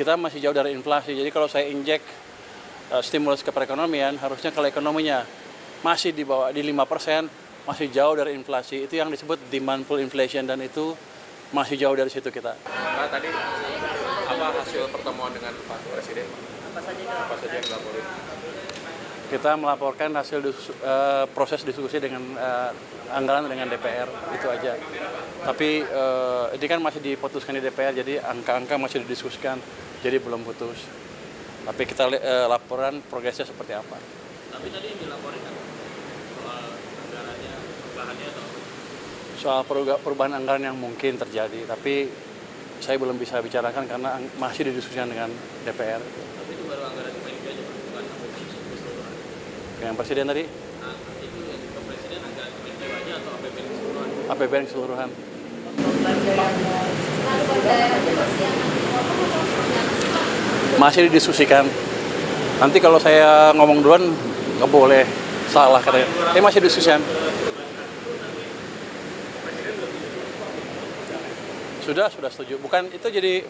kita masih jauh dari inflasi. Jadi kalau saya injek stimulus ke perekonomian, harusnya kalau ekonominya masih di bawah di 5%, masih jauh dari inflasi. Itu yang disebut demand pull inflation, dan itu masih jauh dari situ kita. Pak, tadi apa hasil pertemuan dengan Pak Presiden? Apa saja yang dilaporin? Kita melaporkan hasil proses diskusi dengan anggaran dengan DPR, itu aja. Tapi ini kan masih diputuskan di DPR, jadi angka-angka masih didiskusikan, jadi belum putus. Tapi kita laporan progresnya seperti apa. Tapi tadi yang dilaporin kan soal anggarannya, perubahannya atau Soal perubahan anggaran yang mungkin terjadi, tapi saya belum bisa bicarakan karena masih didiskusikan dengan DPR. tapi itu baru anggaran Kemenq aja, Pak, bukan sampai keseluruhan. Yang Presiden tadi, Nah, itu yang ke Presiden anggaran Kemenq aja atau APBN keseluruhan? APBN keseluruhan. Masih didiskusikan. Nanti kalau saya ngomong duluan nggak boleh, salah katanya. Masih didiskusikan. Sudah setuju. Bukan itu, jadi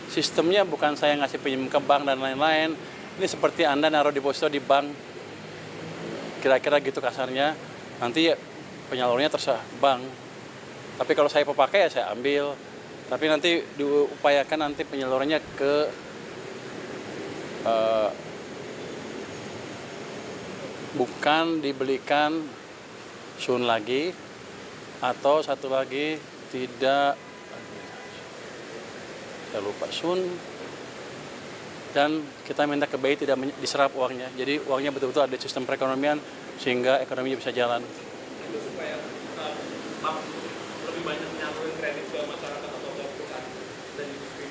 sistemnya bukan saya ngasih pinjam ke bank dan lain-lain. Ini seperti Anda naruh deposito di bank. Kira-kira gitu kasarnya. Nanti penyalurnya terserah bank. Tapi kalau saya pakai ya saya ambil. Tapi nanti diupayakan nanti penyalurannya ke bukan dibelikan sun lagi, atau satu lagi tidak, saya lupa, sun, dan kita minta ke BI tidak diserap uangnya. Jadi uangnya betul-betul ada di sistem perekonomian sehingga ekonominya bisa jalan. Itu supaya bank lebih banyak menyalurin kredit ke masyarakat atau ke perusahaan dan industri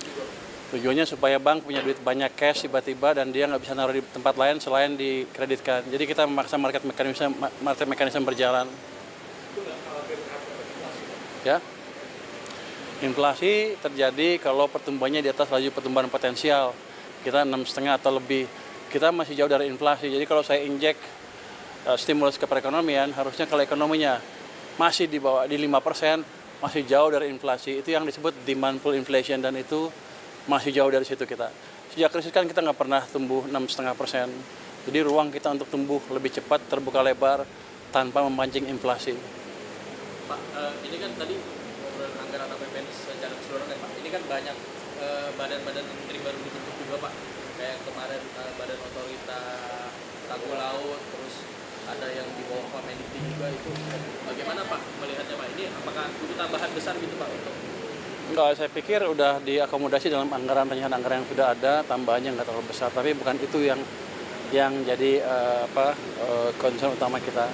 juga. Tujuannya supaya bank punya duit banyak cash tiba-tiba dan dia nggak bisa naruh di tempat lain selain dikreditkan. Jadi kita memaksa market mekanisme berjalan. Ya, inflasi terjadi kalau pertumbuhannya di atas laju pertumbuhan potensial. Kita 6,5 atau lebih. Kita masih jauh dari inflasi. Jadi kalau saya injek stimulus ke perekonomian, harusnya kalau ekonominya masih di bawah di 5%, masih jauh dari inflasi. Itu yang disebut demand pull inflation, dan itu masih jauh dari situ kita. Sejak krisis kan kita nggak pernah tumbuh 6,5%. Jadi ruang kita untuk tumbuh lebih cepat terbuka lebar tanpa memancing inflasi. Pak, ini kan tadi ngobrol anggaran APBN secara keseluruhan ya, Pak. Ini kan banyak badan-badan menteri baru dibentuk juga, Pak. Kayak kemarin Badan Otorita Tanggul Laut, terus ada yang di bawah Pak Mendikti juga itu. Bagaimana Pak melihatnya, Pak? Ini apakah butuh tambahan besar gitu, Pak, untuk? Enggak, saya pikir udah diakomodasi dalam rencana anggaran yang sudah ada, tambahannya nggak terlalu besar. Tapi bukan itu yang jadi concern utama kita.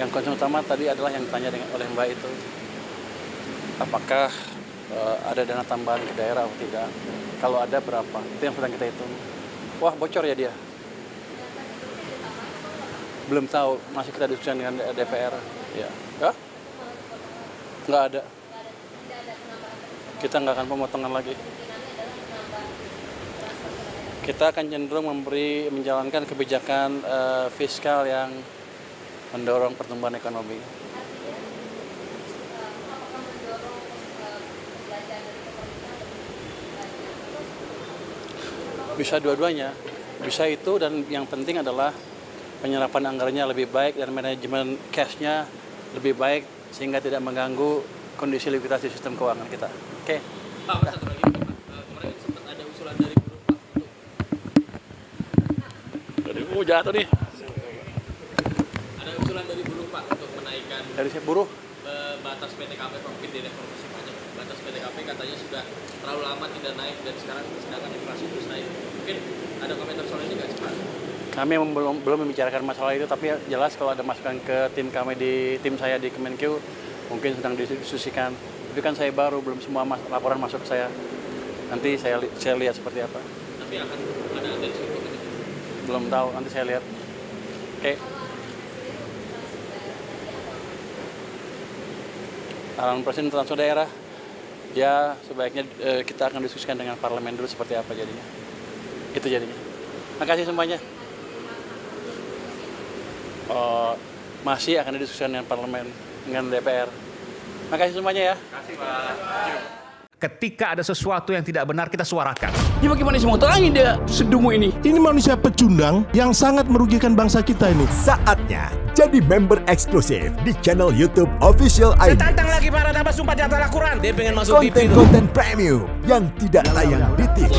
Yang concern utama tadi adalah yang ditanya oleh Mbak itu, apakah ada dana tambahan ke daerah atau tidak? Kalau ada berapa? Itu yang sedang kita hitung. Wah, bocor ya dia? Belum tahu, masih kita diskusikan dengan DPR. Ya, nggak ada. Kita nggak akan pemotongan lagi. Kita akan cenderung menjalankan kebijakan fiskal yang mendorong pertumbuhan ekonomi. Bisa dua-duanya, bisa itu, dan yang penting adalah penyerapan anggarannya lebih baik dan manajemen cash-nya lebih baik sehingga tidak mengganggu kondisi likuiditas di sistem keuangan kita. Oke. Pak, satu lagi, Pak. Kemarin sempat ada usulan dari buruh, Pak, untuk Jatuh nih. ada usulan dari buruh, Pak, untuk menaikkan Dari si buruh. batas PTKP profit di reformasi pajak. Batas PTKP katanya sudah terlalu lama tidak naik dan sekarang sedangkan inflasi terus naik. Mungkin ada komentar soal ini nggak sih, Pak? Kami belum membicarakan masalah itu, tapi jelas kalau ada masukan ke tim saya di Kemenq mungkin sedang didiskusikan. Tapi kan saya baru, belum semua laporan masuk ke saya. Nanti saya lihat seperti apa. Tapi akan ada atensi untuk itu. Belum tahu, nanti saya lihat. Oke. Arahan Presiden transfer daerah, ya sebaiknya kita akan diskusikan dengan parlemen dulu seperti apa jadinya. Itu jadinya. Makasih semuanya. Masih akan didiskusikan dengan parlemen, dengan DPR. Makasih semuanya ya. Terima kasih, Pak. ketika ada sesuatu yang tidak benar, kita suarakan. Ini bagaimana semua terangin dia sedungu ini? Ini manusia pecundang yang sangat merugikan bangsa kita ini. Saatnya jadi member eksklusif di channel YouTube Official iNews. Tantang lagi para nambah sumpah di atas Al-Quran. Dia pengen masuk TV. Konten-konten premium yang tidak tayang di TV.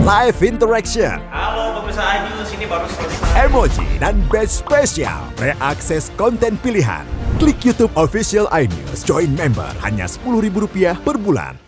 Live interaction. Halo pemirsa iNews, ini baru selesai. Emoji dan badge spesial. Reakses konten pilihan. Klik YouTube Official iNews. Join member hanya Rp10.000 per bulan.